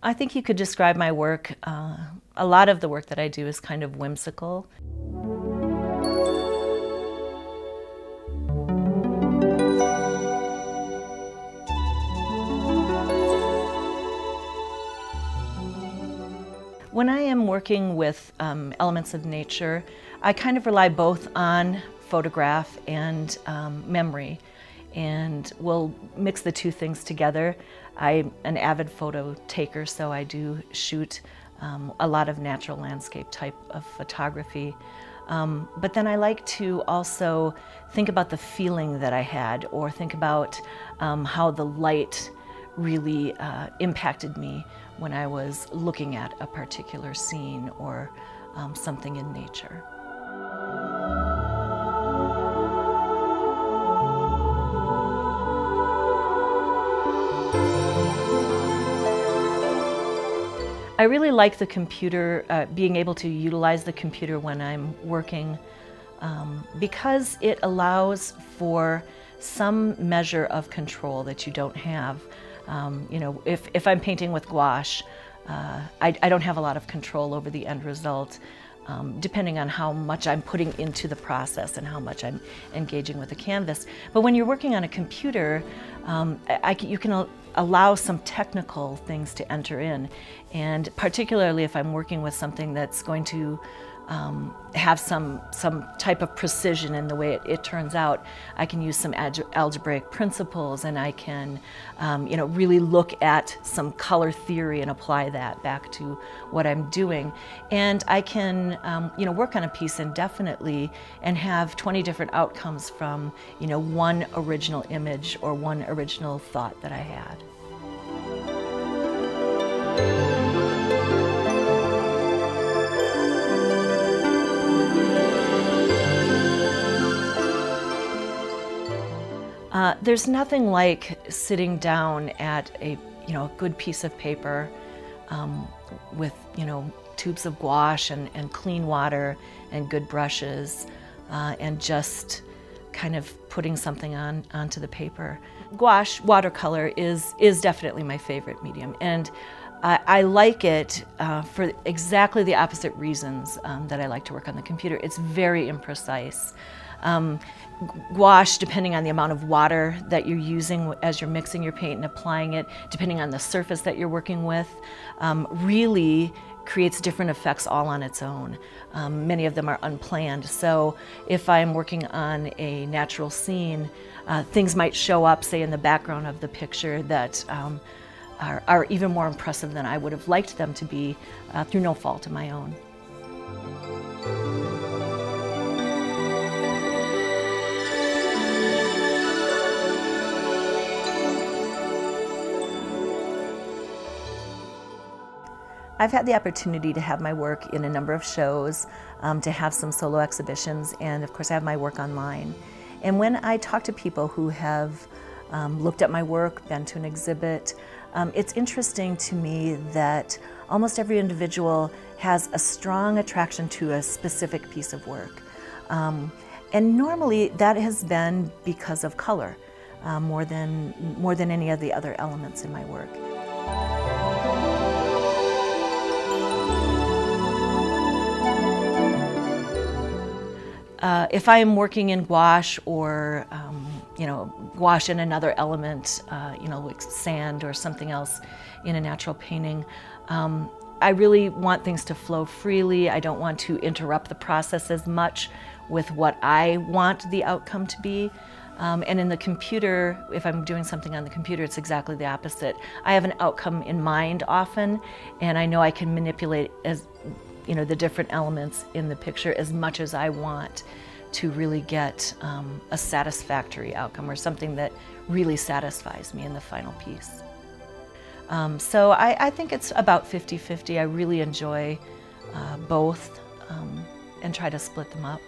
I think you could describe my work, a lot of the work that I do is kind of whimsical. When I am working with elements of nature, I kind of rely both on photograph and memory, and we'll mix the two things together. I'm an avid photo taker, so I do shoot a lot of natural landscape type of photography. But then I like to also think about the feeling that I had, or think about how the light really impacted me when I was looking at a particular scene or something in nature. I really like the computer, being able to utilize the computer when I'm working, because it allows for some measure of control that you don't have. You know, if I'm painting with gouache, I don't have a lot of control over the end result, depending on how much I'm putting into the process and how much I'm engaging with the canvas. But when you're working on a computer, you can allow some technical things to enter in, and particularly if I'm working with something that's going to have some type of precision in the way it turns out, I can use some algebraic principles, and I can you know, really look at some color theory and apply that back to what I'm doing. And I can you know, work on a piece indefinitely and have 20 different outcomes from, you know, one original image or one original thought that I had. There's nothing like sitting down at a good piece of paper with tubes of gouache and clean water and good brushes and just kind of putting something onto the paper. Gouache, watercolor, is definitely my favorite medium, and I like it for exactly the opposite reasons that I like to work on the computer. It's very imprecise. Gouache, depending on the amount of water that you're using as you're mixing your paint and applying it, depending on the surface that you're working with, really creates different effects all on its own. Many of them are unplanned. So if I'm working on a natural scene, things might show up, say, in the background of the picture that are even more impressive than I would have liked them to be through no fault of my own. I've had the opportunity to have my work in a number of shows, to have some solo exhibitions, and of course I have my work online. And when I talk to people who have looked at my work, been to an exhibit, it's interesting to me that almost every individual has a strong attraction to a specific piece of work. And normally that has been because of color, more than any of the other elements in my work. If I am working in gouache or gouache and another element, like sand or something else in a natural painting, I really want things to flow freely. I don't want to interrupt the process as much with what I want the outcome to be. And in the computer, if I'm doing something on the computer, it's exactly the opposite. I have an outcome in mind often, and I know I can manipulate the different elements in the picture as much as I want to really get a satisfactory outcome, or something that really satisfies me in the final piece. So I think it's about 50-50. I really enjoy both and try to split them up.